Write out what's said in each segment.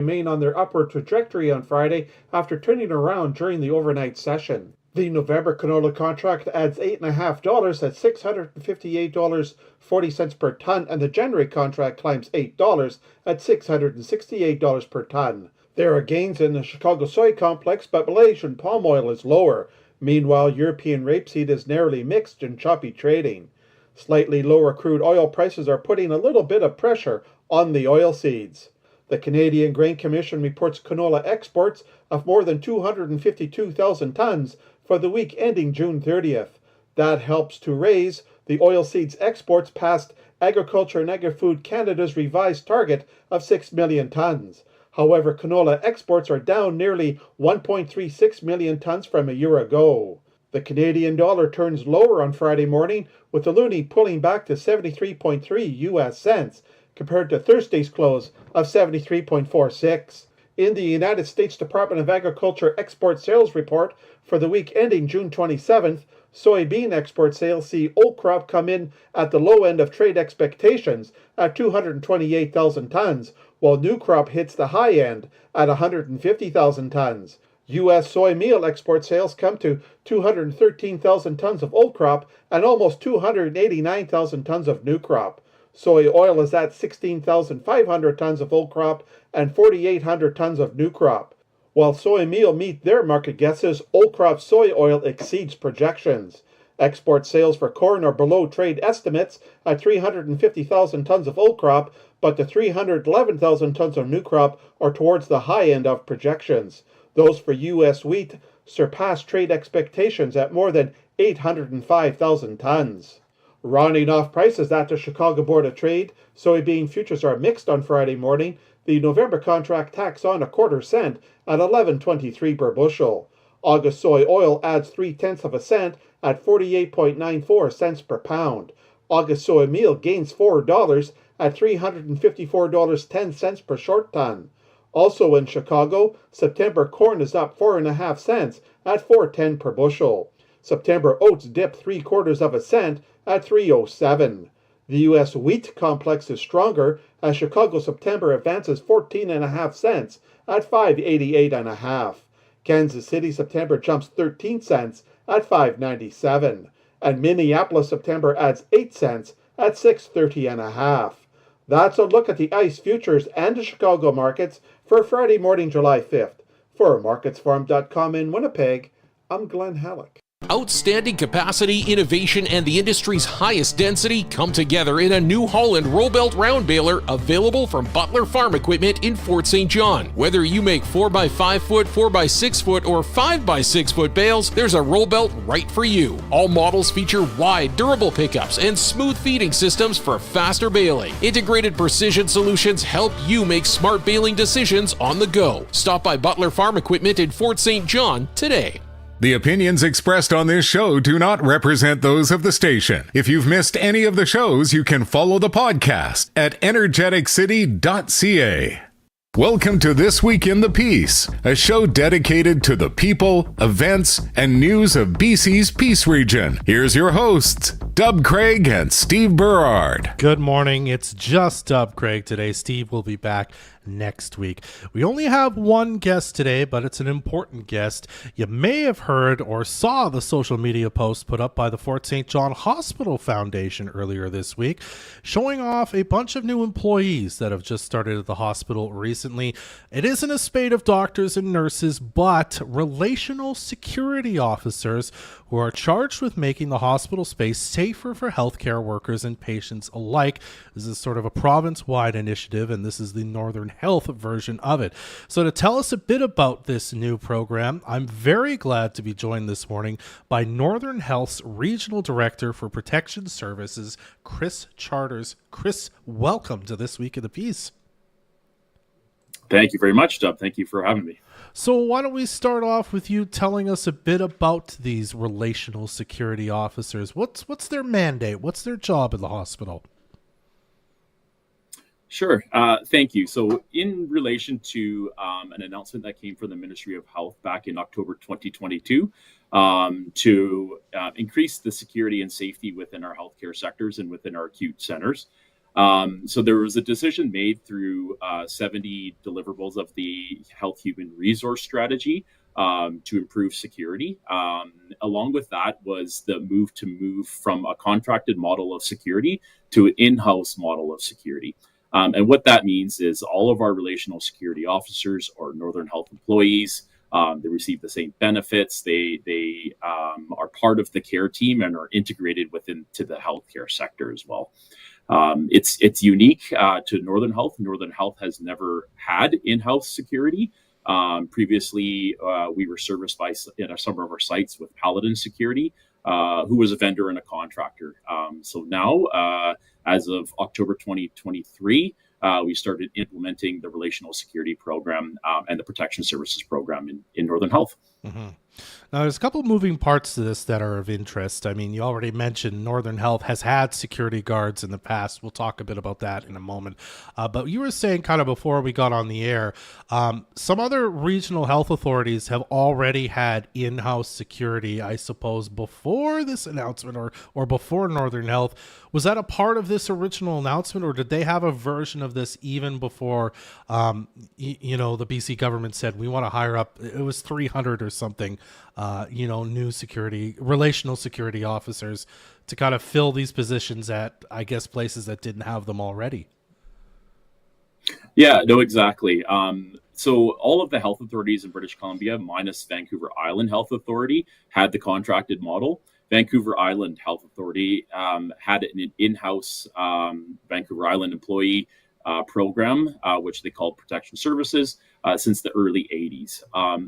remain on their upward trajectory on Friday after turning around during the overnight session. The November canola contract adds $8.50 at $658.40 per ton, and the January contract climbs $8 at $668 per ton. There are gains in the Chicago soy complex, but Malaysian palm oil is lower. Meanwhile, European rapeseed is narrowly mixed in choppy trading. Slightly lower crude oil prices are putting a little bit of pressure on the oilseeds. The Canadian Grain Commission reports canola exports of more than 252,000 tons for the week ending June 30th. That helps to raise the oilseeds exports past Agriculture and Agri-Food Canada's revised target of 6 million tons. However, canola exports are down nearly 1.36 million tons from a year ago. The Canadian dollar turns lower on Friday morning, with the loonie pulling back to 73.3 US cents, compared to Thursday's close of 73.46. In the United States Department of Agriculture export sales report for the week ending June 27th, soybean export sales see old crop come in at the low end of trade expectations at 228,000 tons, while new crop hits the high end at 150,000 tons. U.S. soy meal export sales come to 213,000 tons of old crop and almost 289,000 tons of new crop. Soy oil is at 16,500 tons of old crop and 4,800 tons of new crop. While soy meal meet their market guesses, old crop soy oil exceeds projections. Export sales for corn are below trade estimates at 350,000 tons of old crop, but the 311,000 tons of new crop are towards the high end of projections. Those for U.S. wheat surpass trade expectations at more than 805,000 tons. Rounding off prices at the Chicago Board of Trade, soybean futures are mixed on Friday morning. The November contract tacks on a quarter cent at $11.23 per bushel. August soy oil adds 0.3 of a cent at 48.94 cents per pound. August soy meal gains $4 at $354.10 per short ton. Also in Chicago, September corn is up 4.5 cents at $4.10 per bushel. September oats dip 0.75 of a cent at $3.07. The U.S. wheat complex is stronger as Chicago September advances 14.5 cents at $5.88.5. Kansas City September jumps 13 cents at $5.97. And Minneapolis September adds 8 cents at $6.30.5. That's a look at the ICE futures and the Chicago markets for Friday morning, July 5th. For MarketsFarm.com in Winnipeg, I'm Glenn Halleck. Outstanding capacity, innovation, and the industry's highest density come together in a New Holland roll-belt round baler available from Butler Farm Equipment in Fort St. John. Whether you make 4x5 foot, 4x6 foot, or 5x6 foot bales, there's a roll belt right for you. All models feature wide, durable pickups and smooth feeding systems for faster baling. Integrated precision solutions help you make smart baling decisions on the go. Stop by Butler Farm Equipment in Fort St. John today. The opinions expressed on this show do not represent those of the station. If you've missed any of the shows, you can follow the podcast at energeticcity.ca. Welcome to This Week in the Peace, a show dedicated to the people, events, and news of BC's Peace region. Here's your hosts, Dub Craig and Steve Burrard. Good morning. It's just Dub Craig today. Steve will be back next week. We only have one guest today, but it's an important guest. You may have heard or saw the social media post put up by the Fort St. John Hospital Foundation earlier this week, showing off a bunch of new employees that have just started at the hospital recently. It isn't a spate of doctors and nurses, but relational security officers who are charged with making the hospital space safer for healthcare workers and patients alike. This is sort of a province-wide initiative, and this is the Northern Health version of it. So to tell us a bit about this new program, I'm very glad to be joined this morning by Northern Health's Regional Director for Protection Services, Chris Charters. Chris, welcome to This Week of the Peace. Thank you very much, Dub. Thank you for having me. So why don't we start off with you telling us a bit about these relational security officers? What's their mandate? What's their job at the hospital? Sure. Thank you. So in relation to an announcement that came from the Ministry of Health back in October 2022 to increase the security and safety within our healthcare sectors and within our acute centers, So there was a decision made through 70 deliverables of the Health Human Resource Strategy to improve security. Along with that was the move from a contracted model of security to an in-house model of security. And what that means is all of our relational security officers or Northern Health employees, they receive the same benefits. They are part of the care team and are integrated within to the healthcare sector as well. It's unique to Northern Health. Northern Health has never had in-house security. Previously, we were serviced by some of our sites with Paladin Security, who was a vendor and a contractor. So now, as of October 2023, we started implementing the Relational Security Program and the Protection Services Program in Northern Health. Mm-hmm. Now, there's a couple moving parts to this that are of interest. I mean, you already mentioned Northern Health has had security guards in the past. We'll talk a bit about that in a moment. But you were saying kind of before we got on the air, some other regional health authorities have already had in-house security, I suppose, before this announcement or before Northern Health. Was that a part of this original announcement, or did they have a version of this even before, the BC government said we want to hire up, it was 300 or something, new relational security officers to kind of fill these positions at, I guess, places that didn't have them already? Yeah, no, exactly. So all of the health authorities in British Columbia, minus Vancouver Island Health Authority, had the contracted model. Vancouver Island Health Authority had an in-house Vancouver Island employee program, which they called Protection Services, since the early 80s.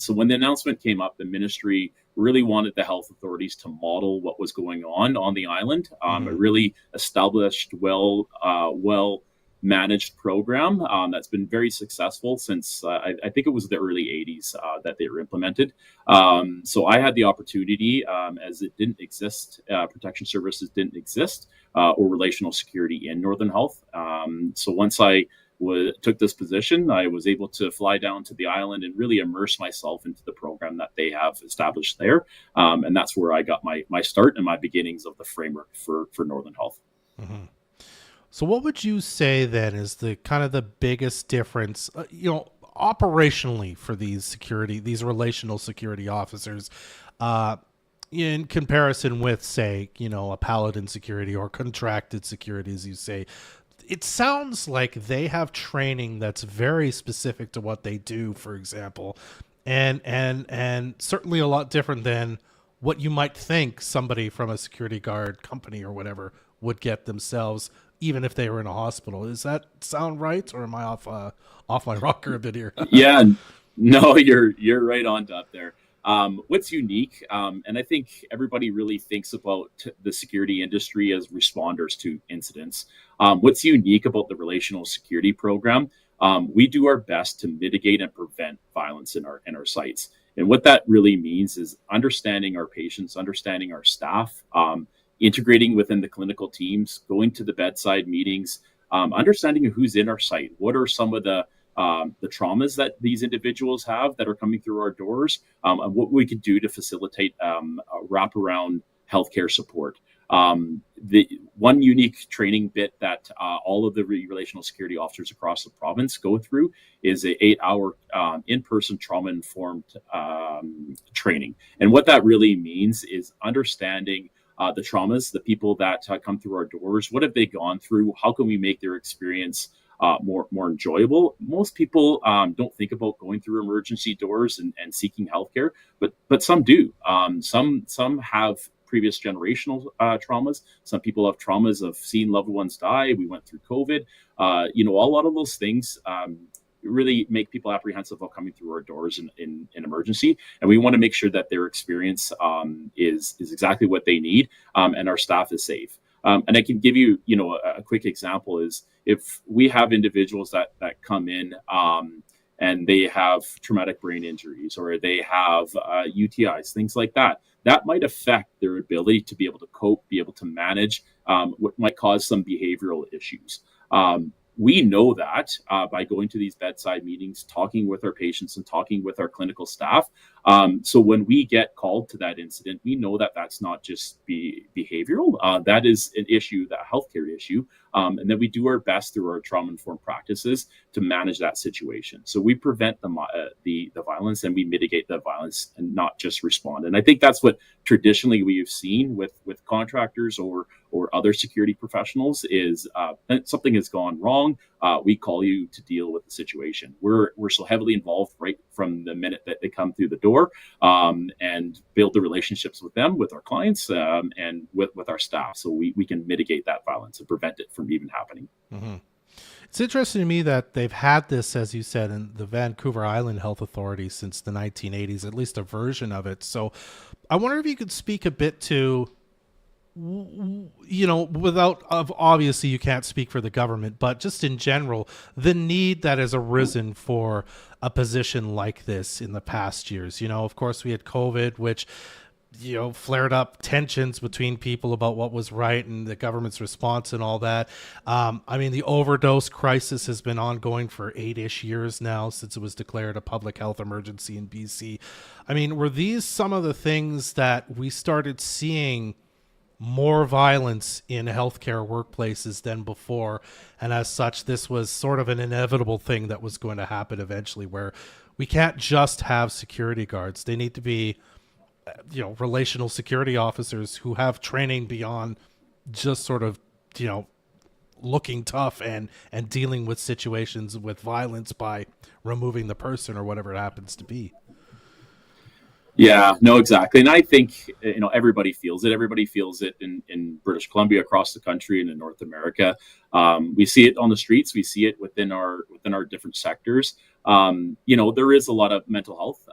So when the announcement came up, the ministry really wanted the health authorities to model what was going on the island. A really established, well managed program that's been very successful since I think it was the early 80s that they were implemented. So I had the opportunity, as it didn't exist, protection services didn't exist, or relational security in Northern Health. So once I took this position, I was able to fly down to the island and really immerse myself into the program that they have established there. And that's where I got my start and my beginnings of the framework for Northern Health. Mm-hmm. So what would you say then is the kind of the biggest difference, operationally for these relational security officers, in comparison with, say, a Paladin Security or contracted security, as you say? It sounds like they have training that's very specific to what they do, for example, and certainly a lot different than what you might think somebody from a security guard company or whatever would get themselves, even if they were in a hospital. Does that sound right, or am I off my rocker a bit here? Yeah, no, you're right on up there. What's unique, and I think everybody really thinks about the security industry as responders to incidents. What's unique about the relational security program? We do our best to mitigate and prevent violence in our sites. And what that really means is understanding our patients, understanding our staff, integrating within the clinical teams, going to the bedside meetings, understanding who's in our site. What are some of the traumas that these individuals have that are coming through our doors, and what we could do to facilitate a wraparound healthcare support. The one unique training bit that all of the relational security officers across the province go through is an 8-hour in-person trauma-informed training. And what that really means is understanding the traumas, the people that come through our doors. What have they gone through? How can we make their experience more enjoyable? Most people don't think about going through emergency doors and seeking healthcare, but some do. Some have previous generational traumas. Some people have traumas of seeing loved ones die. We went through COVID. A lot of those things really make people apprehensive of coming through our doors in emergency. And we want to make sure that their experience is exactly what they need, and our staff is safe. And I can give you, a quick example is if we have individuals that come in and they have traumatic brain injuries or they have UTIs, things like that, that might affect their ability to be able to cope, be able to manage what might cause some behavioral issues. We know that by going to these bedside meetings, talking with our patients and talking with our clinical staff, So when we get called to that incident, we know that that's not just behavioral. That is an issue, that healthcare issue. And then we do our best through our trauma-informed practices to manage that situation. So we prevent the violence, and we mitigate the violence, and not just respond. And I think that's what traditionally we have seen with contractors or other security professionals is something has gone wrong. We call you to deal with the situation. We're so heavily involved right from the minute that they come through the door, and build the relationships with them, with our clients, and with our staff, so we can mitigate that violence and prevent it from even happening. Mm-hmm. It's interesting to me that they've had this, as you said, in the Vancouver Island Health Authority since the 1980s, at least a version of it. So I wonder if you could speak a bit to, without, obviously you can't speak for the government, but just in general, the need that has arisen for a position like this in the past years. Of course, we had COVID, which flared up tensions between people about what was right and the government's response and all that. The overdose crisis has been ongoing for 8-ish years now, since it was declared a public health emergency in BC. Were these some of the things that we started seeing more violence in healthcare workplaces than before? And as such, this was sort of an inevitable thing that was going to happen eventually, where we can't just have security guards. They need to be relational security officers who have training beyond just sort of, looking tough and dealing with situations with violence by removing the person or whatever it happens to be. Yeah, no, exactly. And I think, everybody feels it. Everybody feels it in British Columbia, across the country, and in North America. We see it on the streets. We see it within our different sectors. There is a lot of mental health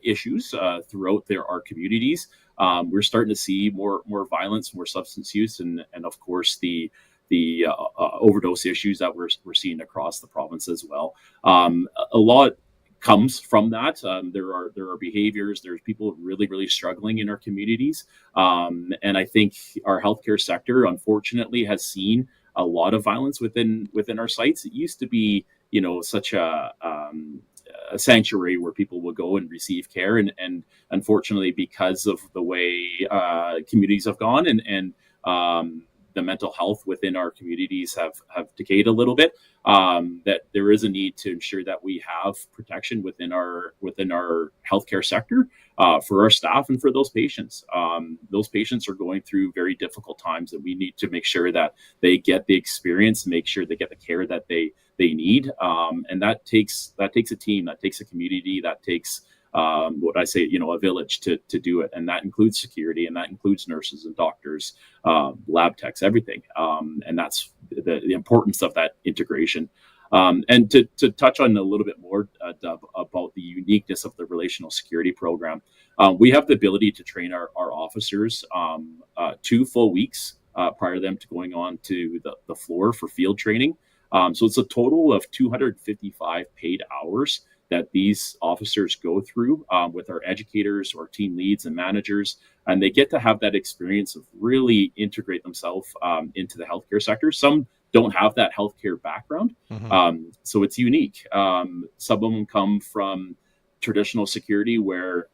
issues throughout our communities. We're starting to see more violence, more substance use, and of course the overdose issues that we're seeing across the province as well. A lot comes from that. There are behaviors. There's people really, really struggling in our communities, and I think our healthcare sector, unfortunately, has seen a lot of violence within our sites. It used to be, such a sanctuary where people will go and receive care, and unfortunately, because of the way communities have gone, and the mental health within our communities have decayed a little bit, that there is a need to ensure that we have protection within our healthcare sector for our staff and for those patients. Those patients are going through very difficult times, and we need to make sure that they get the experience, make sure they get the care that they need, and that takes a team, that takes a community, that takes what I say, a village to do it. And that includes security, and that includes nurses and doctors, lab techs, everything. And that's the importance of that integration. And to touch on a little bit more, Dub, about the uniqueness of the relational security program, we have the ability to train our officers 2 full weeks prior to them to going on to the floor for field training. So it's a total of 255 paid hours that these officers go through with our educators or team leads and managers, and they get to have that experience of really integrate themselves into the healthcare sector. Some don't have that healthcare background, so it's unique. Some of them come from traditional security, where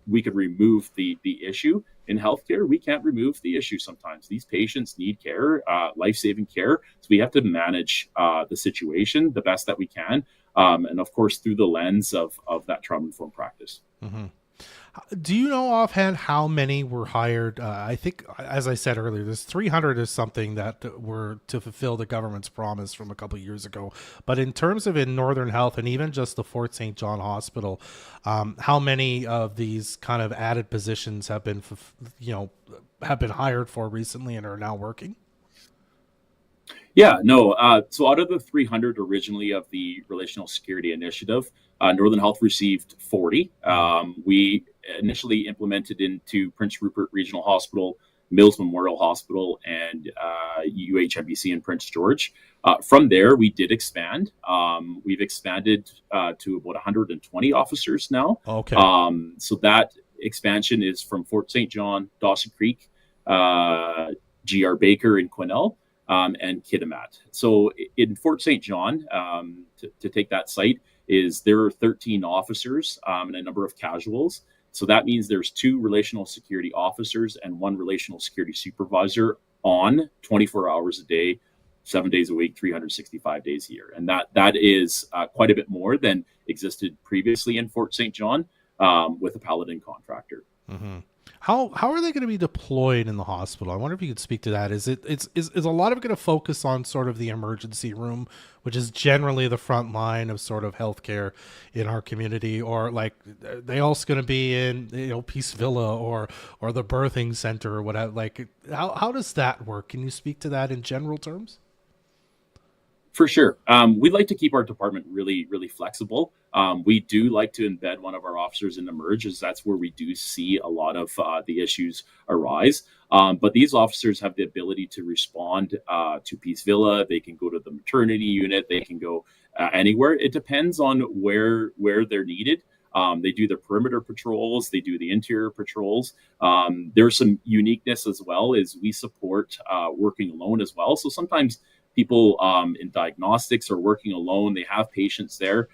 we could remove the issue. In healthcare, we can't remove the issue sometimes. These patients need care, life-saving care, so we have to manage the situation the best that we can. And of course, through the lens of that trauma-informed practice. Mm-hmm. Do you know offhand how many were hired? I think, as I said earlier, there's 300 or something that were to fulfill the government's promise from a couple of years ago. But in terms of in Northern Health, and even just the Fort St. John Hospital, how many of these kind of added positions have been hired for recently and are now working? Yeah, no. So out of the 300 originally of the Relational Security Initiative, Northern Health received 40. We initially implemented into Prince Rupert Regional Hospital, Mills Memorial Hospital, and UHMBC in Prince George. From there, we did expand. We've expanded to about 120 officers now. Okay. So that expansion is from Fort St. John, Dawson Creek, GR Baker, and Quesnel, and Kitimat. So in Fort St. John, to take that site, is there are 13 officers and a number of casuals. So that means there's 2 relational security officers and 1 relational security supervisor on 24 hours a day, 7 days a week, 365 days a year. And that is quite a bit more than existed previously in Fort St. John with a Paladin contractor. Mm-hmm. How are they going to be deployed in the hospital? I wonder if you could speak to that. Is a lot of it going to focus on sort of the emergency room, which is generally the front line of sort of healthcare in our community, or like they also going to be in Peace Villa or the birthing center or whatever? Like how does that work? Can you speak to that in general terms? For sure. We'd like to keep our department really, really flexible. We do like to embed one of our officers in emerge, as that's where we do see a lot of the issues arise. But these officers have the ability to respond to Peace Villa. They can go to the maternity unit. They can go anywhere. It depends on where they're needed. They do the perimeter patrols. They do the interior patrols. There's some uniqueness as well, as we support working alone as well. So sometimes people in diagnostics are working alone. They have patients there.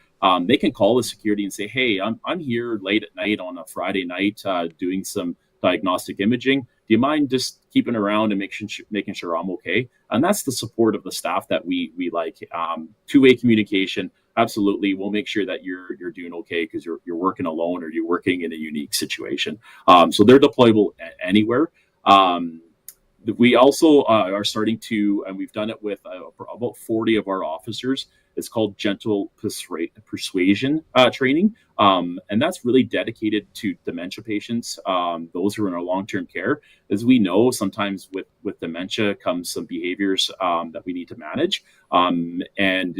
They can call the security and say, "Hey, I'm here late at night on a Friday night doing some diagnostic imaging. Do you mind just keeping around and making sure I'm okay?" And that's the support of the staff that we like. Two-way communication. Absolutely, we'll make sure that you're doing okay because you're working alone or you're working in a unique situation. So they're deployable anywhere. We also are starting to, and we've done it with about 40 of our officers. It's called gentle persuasion training. And that's really dedicated to dementia patients, those who are in our long-term care. As we know, sometimes with dementia comes some behaviors that we need to manage. And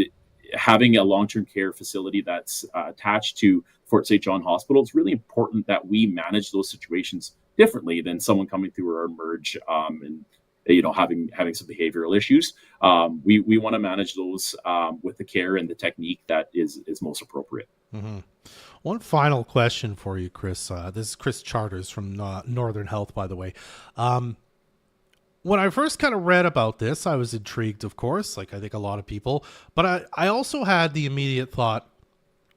having a long-term care facility that's attached to Fort St. John Hospital, it's really important that we manage those situations differently than someone coming through our emerge and having some behavioral issues. We want to manage those with the care and the technique that is most appropriate. Mm-hmm. One final question for you, Chris. This is Chris Charters from Northern Health, by the way. When I first kind of read about this, I was intrigued, of course, like I think a lot of people, but I also had the immediate thought,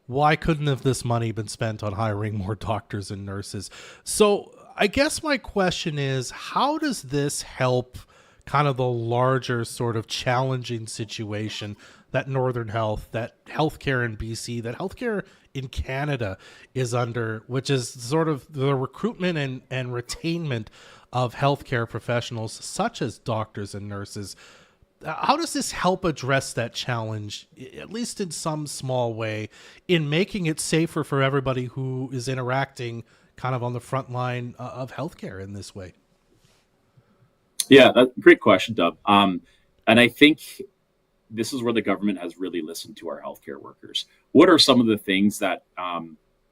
why couldn't have this money been spent on hiring more doctors and nurses? So I guess my question is, how does this help kind of the larger sort of challenging situation that Northern Health, that healthcare in BC, that healthcare in Canada is under, which is sort of the recruitment and retainment of healthcare professionals such as doctors and nurses? How does this help address that challenge, at least in some small way, in making it safer for everybody who is interacting kind of on the front line of healthcare in this way? Yeah, that's a great question, Dub. And I think this is where the government has really listened to our healthcare workers. What are some of the things that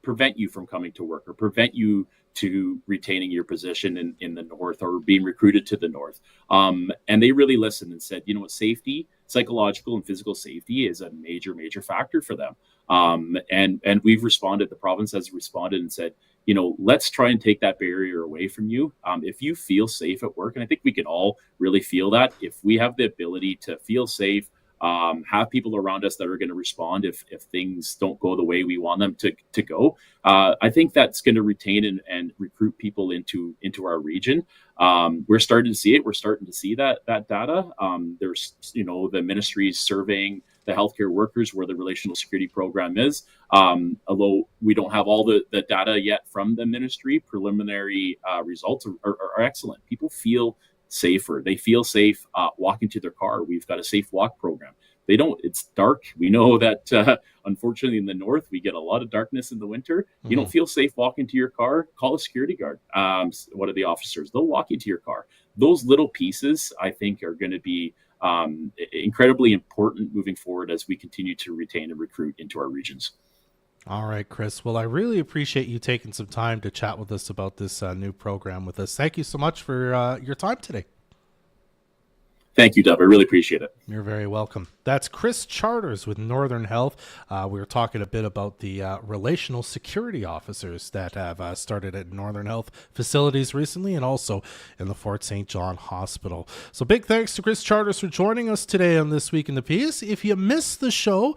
prevent you from coming to work or prevent you to retaining your position in the North or being recruited to the North? And they really listened and said, you know what, safety, psychological and physical safety is a major, major factor for them. And we've responded, the province has responded and said, let's try and take that barrier away from you. If you feel safe at work, and I think we can all really feel that, if we have the ability to feel safe, have people around us that are going to respond if things don't go the way we want them to go, I think that's going to retain and recruit people into our region. We're starting to see it. We're starting to see that data. There's, the ministries surveying the healthcare workers where the relational security program is. Although we don't have all the data yet from the ministry, preliminary results are excellent. People feel safer. They feel safe walking to their car. We've got a safe walk program. It's dark. We know that unfortunately in the North, we get a lot of darkness in the winter. Mm-hmm. You don't feel safe walking to your car, call a security guard. One of the officers, they'll walk you to your car. Those little pieces, I think, are going to be incredibly important moving forward as we continue to retain and recruit into our regions. All right, Chris. Well, I really appreciate you taking some time to chat with us about this new program with us. Thank you so much for your time today. Thank you, Dub. I really appreciate it. You're very welcome. That's Chris Charters with Northern Health. We were talking a bit about the relational security officers that have started at Northern Health facilities recently and also in the Fort St. John Hospital. So big thanks to Chris Charters for joining us today on This Week in the Piece. If you missed the show,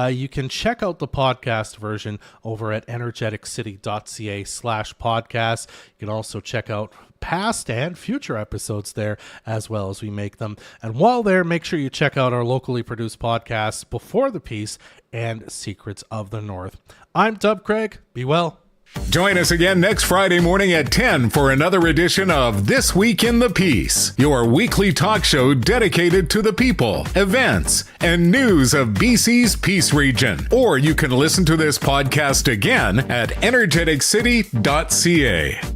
you can check out the podcast version over at energeticcity.ca/podcast. You can also check out past and future episodes there as well as we make them. And while there, make sure you check out our locally produced podcasts Before the Peace and Secrets of the North. I'm Dub Craig. Be well. Join us again next Friday morning at 10 for another edition of This Week in the Peace, your weekly talk show dedicated to the people, events, and news of BC's Peace Region. Or you can listen to this podcast again at energeticcity.ca.